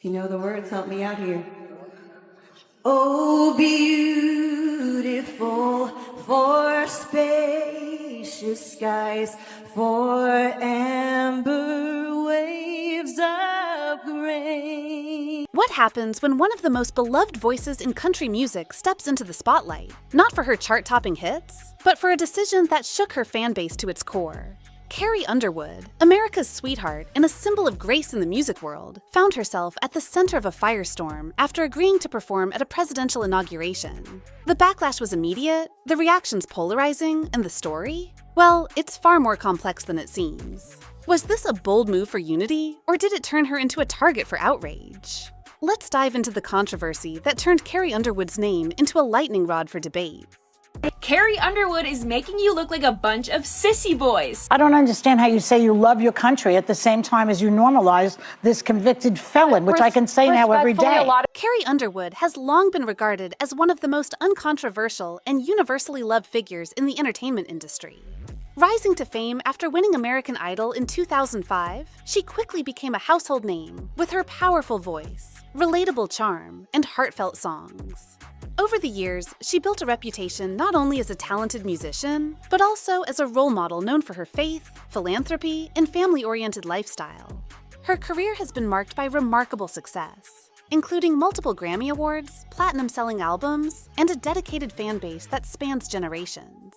You know the words, help me out here. Oh, beautiful for spacious skies, for amber waves of grain. What happens when one of the most beloved voices in country music steps into the spotlight? Not for her chart-topping hits, but for a decision that shook her fan base to its core. Carrie Underwood, America's sweetheart and a symbol of grace in the music world, found herself at the center of a firestorm after agreeing to perform at a presidential inauguration. The backlash was immediate, the reactions polarizing, and the story? Well, it's far more complex than it seems. Was this a bold move for unity, or did it turn her into a target for outrage? Let's dive into the controversy that turned Carrie Underwood's name into a lightning rod for debate. Carrie Underwood is making you look like a bunch of sissy boys. I don't understand how you say you love your country at the same time as you normalize this convicted felon, which I can say now every day. Carrie Underwood has long been regarded as one of the most uncontroversial and universally loved figures in the entertainment industry. Rising to fame after winning American Idol in 2005, she quickly became a household name with her powerful voice, relatable charm, and heartfelt songs. Over the years, she built a reputation not only as a talented musician, but also as a role model known for her faith, philanthropy, and family-oriented lifestyle. Her career has been marked by remarkable success, including multiple Grammy Awards, platinum-selling albums, and a dedicated fan base that spans generations.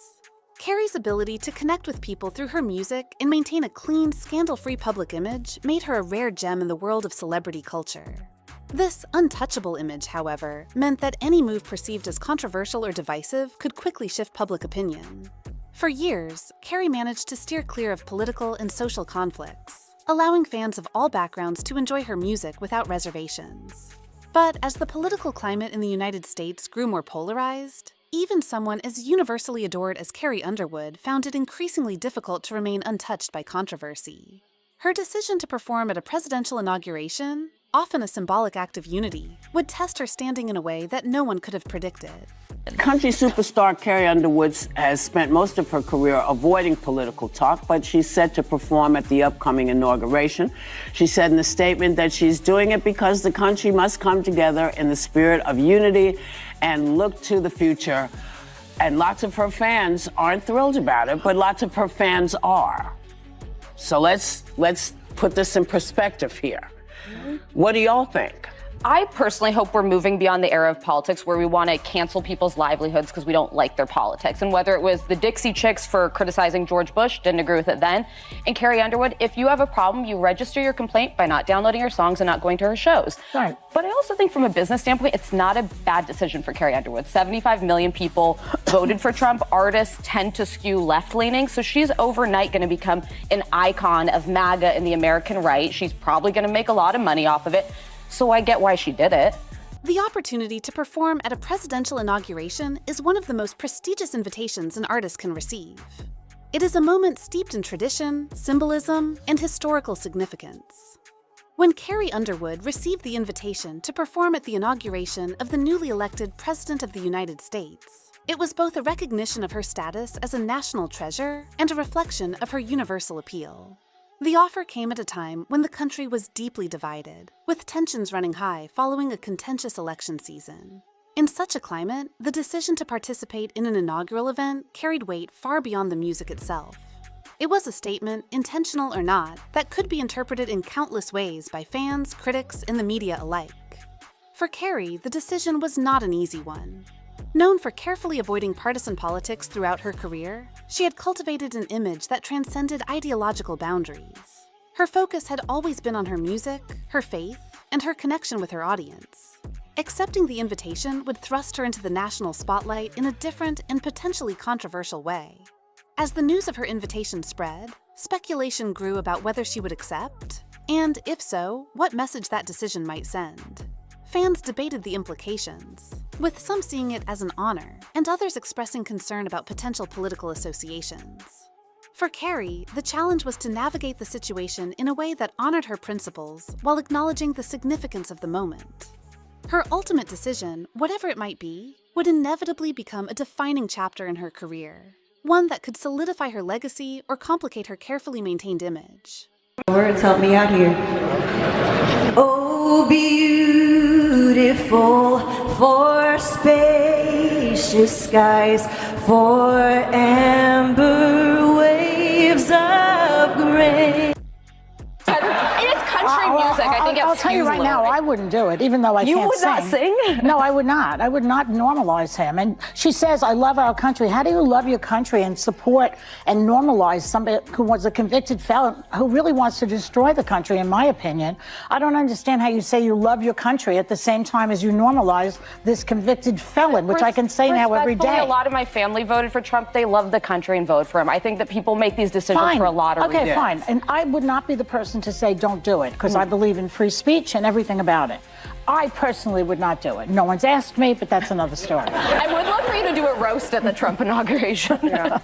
Carrie's ability to connect with people through her music and maintain a clean, scandal-free public image made her a rare gem in the world of celebrity culture. This untouchable image, however, meant that any move perceived as controversial or divisive could quickly shift public opinion. For years, Carrie managed to steer clear of political and social conflicts, allowing fans of all backgrounds to enjoy her music without reservations. But as the political climate in the United States grew more polarized, even someone as universally adored as Carrie Underwood found it increasingly difficult to remain untouched by controversy. Her decision to perform at a presidential inauguration, often a symbolic act of unity, would test her standing in a way that no one could have predicted. Country superstar Carrie Underwood has spent most of her career avoiding political talk, but she's set to perform at the upcoming inauguration. She said in a statement that she's doing it because the country must come together in the spirit of unity and look to the future. And lots of her fans aren't thrilled about it, but lots of her fans are. So let's put this in perspective here. What do y'all think? I personally hope we're moving beyond the era of politics where we want to cancel people's livelihoods because we don't like their politics. And whether it was the Dixie Chicks for criticizing George Bush, didn't agree with it then, and Carrie Underwood, if you have a problem, you register your complaint by not downloading her songs and not going to her shows. Right. But I also think from a business standpoint, it's not a bad decision for Carrie Underwood. 75 million people voted for Trump. Artists tend to skew left-leaning, so she's overnight going to become an icon of MAGA and the American right. She's probably going to make a lot of money off of it. So I get why she did it. The opportunity to perform at a presidential inauguration is one of the most prestigious invitations an artist can receive. It is a moment steeped in tradition, symbolism, and historical significance. When Carrie Underwood received the invitation to perform at the inauguration of the newly elected President of the United States, it was both a recognition of her status as a national treasure and a reflection of her universal appeal. The offer came at a time when the country was deeply divided, with tensions running high following a contentious election season. In such a climate, the decision to participate in an inaugural event carried weight far beyond the music itself. It was a statement, intentional or not, that could be interpreted in countless ways by fans, critics, and the media alike. For Carrie, the decision was not an easy one. Known for carefully avoiding partisan politics throughout her career, she had cultivated an image that transcended ideological boundaries. Her focus had always been on her music, her faith, and her connection with her audience. Accepting the invitation would thrust her into the national spotlight in a different and potentially controversial way. As the news of her invitation spread, speculation grew about whether she would accept, and if so, what message that decision might send. Fans debated the implications, with some seeing it as an honor and others expressing concern about potential political associations. For Carrie, the challenge was to navigate the situation in a way that honored her principles while acknowledging the significance of the moment. Her ultimate decision, whatever it might be, would inevitably become a defining chapter in her career, one that could solidify her legacy or complicate her carefully maintained image. Words, help me out here. Oh, beautiful for spacious skies, for amber waves of grain. It's country music. I think I'll tell you right now, I wouldn't do it, even though I You can't would not sing? No, I would not. I would not normalize him. And she says, I love our country. How do you love your country and support and normalize somebody who was a convicted felon who really wants to destroy the country, in my opinion? I don't understand how you say you love your country at the same time as you normalize this convicted felon, which I can say now every day. A lot of my family voted for Trump. They love the country and vote for him. I think that people make these decisions for a lot of reasons. Okay, fine. And I would not be the person to say don't do it, because I believe in free speech and everything about it. I personally would not do it. No one's asked me, but that's another story. I would love for you to do a roast at the Trump inauguration. Okay.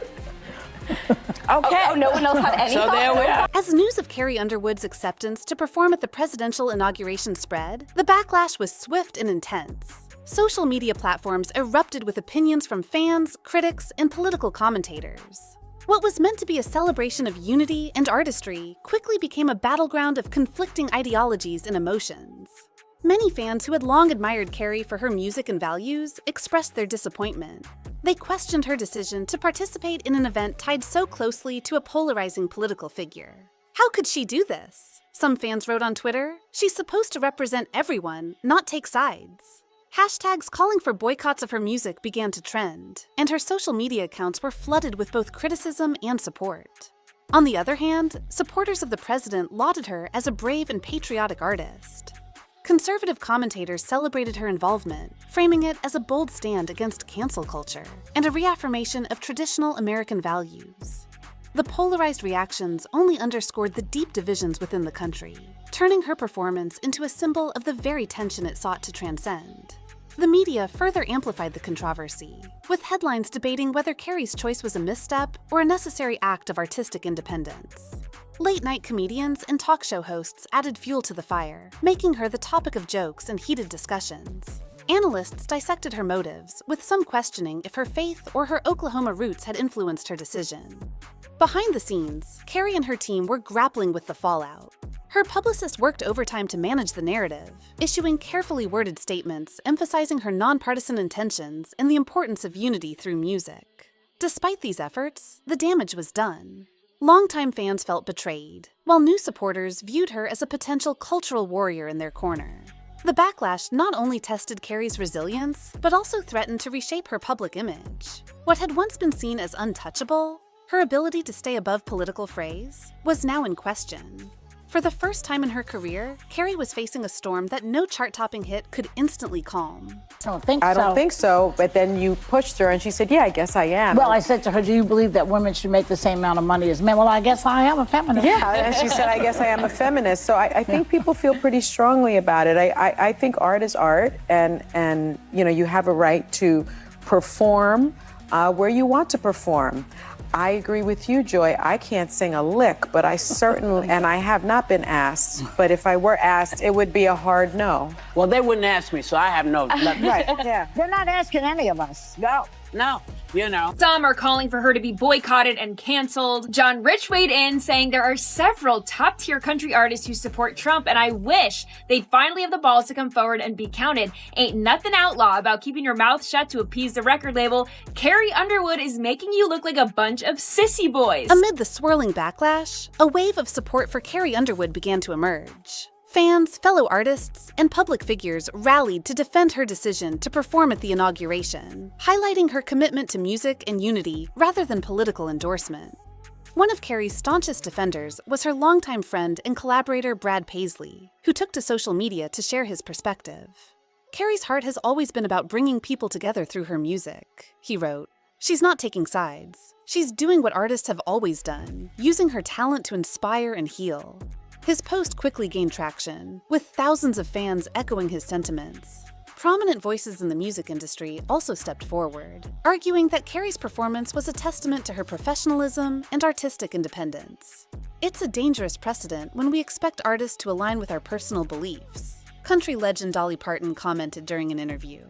Oh, no one else had any So there we are. As news of Carrie Underwood's acceptance to perform at the presidential inauguration spread, the backlash was swift and intense. Social media platforms erupted with opinions from fans, critics, and political commentators. What was meant to be a celebration of unity and artistry quickly became a battleground of conflicting ideologies and emotions. Many fans who had long admired Carrie for her music and values expressed their disappointment. They questioned her decision to participate in an event tied so closely to a polarizing political figure. How could she do this? Some fans wrote on Twitter, she's supposed to represent everyone, not take sides. Hashtags calling for boycotts of her music began to trend, and her social media accounts were flooded with both criticism and support. On the other hand, supporters of the president lauded her as a brave and patriotic artist. Conservative commentators celebrated her involvement, framing it as a bold stand against cancel culture and a reaffirmation of traditional American values. The polarized reactions only underscored the deep divisions within the country, turning her performance into a symbol of the very tension it sought to transcend. The media further amplified the controversy, with headlines debating whether Carrie's choice was a misstep or a necessary act of artistic independence. Late-night comedians and talk show hosts added fuel to the fire, making her the topic of jokes and heated discussions. Analysts dissected her motives, with some questioning if her faith or her Oklahoma roots had influenced her decision. Behind the scenes, Carrie and her team were grappling with the fallout. Her publicist worked overtime to manage the narrative, issuing carefully worded statements emphasizing her nonpartisan intentions and the importance of unity through music. Despite these efforts, the damage was done. Longtime fans felt betrayed, while new supporters viewed her as a potential cultural warrior in their corner. The backlash not only tested Carrie's resilience, but also threatened to reshape her public image. What had once been seen as untouchable, her ability to stay above political frays, was now in question. For the first time in her career, Carrie was facing a storm that no chart-topping hit could instantly calm. I don't think I so. don't think so, but then you pushed her and she said, yeah, I guess I am. Well, I said to her, do you believe that women should make the same amount of money as men? Well, I guess I am a feminist. Yeah, and she said, I guess I am a feminist. So I think people feel pretty strongly about it. I think art is art, and you know, you have a right to perform where you want to perform. I agree with you, Joy. I can't sing a lick, but I certainly, and I have not been asked, but if I were asked, it would be a hard no. Well, they wouldn't ask me, so I have no. Right, yeah. They're not asking any of us. No, you know. Some are calling for her to be boycotted and canceled. John Rich weighed in, saying there are several top-tier country artists who support Trump, and I wish they'd finally have the balls to come forward and be counted. Ain't nothing outlaw about keeping your mouth shut to appease the record label. Carrie Underwood is making you look like a bunch of sissy boys. Amid the swirling backlash, a wave of support for Carrie Underwood began to emerge. Fans, fellow artists, and public figures rallied to defend her decision to perform at the inauguration, highlighting her commitment to music and unity rather than political endorsement. One of Carrie's staunchest defenders was her longtime friend and collaborator Brad Paisley, who took to social media to share his perspective. Carrie's heart has always been about bringing people together through her music, he wrote. She's not taking sides. She's doing what artists have always done, using her talent to inspire and heal. His post quickly gained traction, with thousands of fans echoing his sentiments. Prominent voices in the music industry also stepped forward, arguing that Carrie's performance was a testament to her professionalism and artistic independence. It's a dangerous precedent when we expect artists to align with our personal beliefs, country legend Dolly Parton commented during an interview.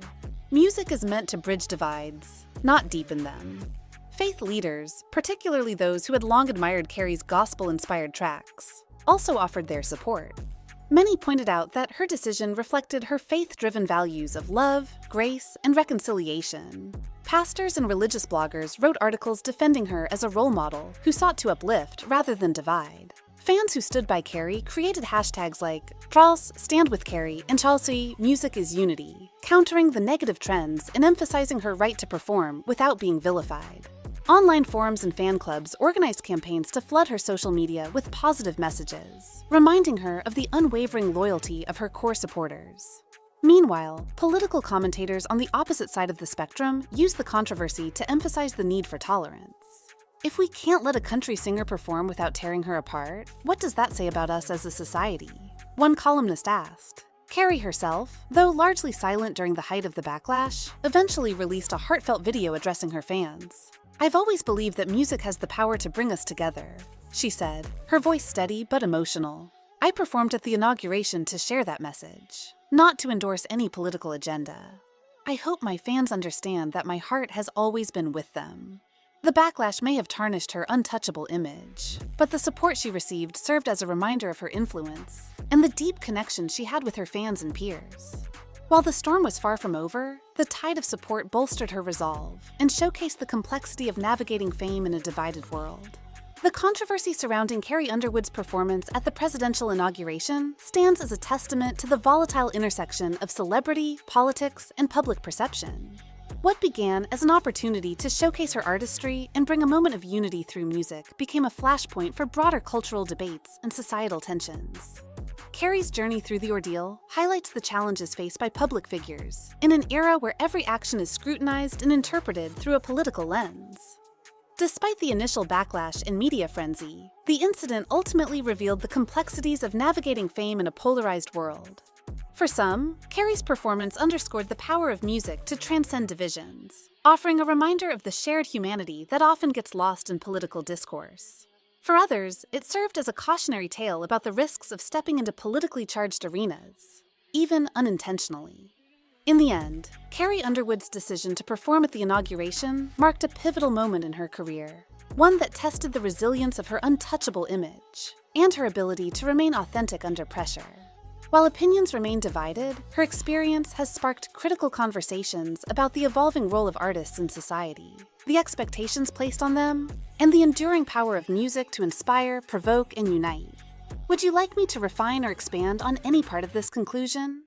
Music is meant to bridge divides, not deepen them. Faith leaders, particularly those who had long admired Carrie's gospel-inspired tracks, also offered their support. Many pointed out that her decision reflected her faith-driven values of love, grace, and reconciliation. Pastors and religious bloggers wrote articles defending her as a role model who sought to uplift rather than divide. Fans who stood by Carrie created hashtags like Charles, Stand with Carrie, and Chelsea, Music is Unity, countering the negative trends and emphasizing her right to perform without being vilified. Online forums and fan clubs organized campaigns to flood her social media with positive messages, reminding her of the unwavering loyalty of her core supporters. Meanwhile, political commentators on the opposite side of the spectrum used the controversy to emphasize the need for tolerance. If we can't let a country singer perform without tearing her apart, what does that say about us as a society? One columnist asked. Carrie herself, though largely silent during the height of the backlash, eventually released a heartfelt video addressing her fans. "I've always believed that music has the power to bring us together," she said, her voice steady but emotional. "I performed at the inauguration to share that message, not to endorse any political agenda. I hope my fans understand that my heart has always been with them." The backlash may have tarnished her untouchable image, but the support she received served as a reminder of her influence and the deep connection she had with her fans and peers. While the storm was far from over, the tide of support bolstered her resolve and showcased the complexity of navigating fame in a divided world. The controversy surrounding Carrie Underwood's performance at the presidential inauguration stands as a testament to the volatile intersection of celebrity, politics, and public perception. What began as an opportunity to showcase her artistry and bring a moment of unity through music became a flashpoint for broader cultural debates and societal tensions. Carrie's journey through the ordeal highlights the challenges faced by public figures in an era where every action is scrutinized and interpreted through a political lens. Despite the initial backlash and media frenzy, the incident ultimately revealed the complexities of navigating fame in a polarized world. For some, Carrie's performance underscored the power of music to transcend divisions, offering a reminder of the shared humanity that often gets lost in political discourse. For others, it served as a cautionary tale about the risks of stepping into politically charged arenas, even unintentionally. In the end, Carrie Underwood's decision to perform at the inauguration marked a pivotal moment in her career, one that tested the resilience of her untouchable image and her ability to remain authentic under pressure. While opinions remain divided, her experience has sparked critical conversations about the evolving role of artists in society, the expectations placed on them, and the enduring power of music to inspire, provoke, and unite. Would you like me to refine or expand on any part of this conclusion?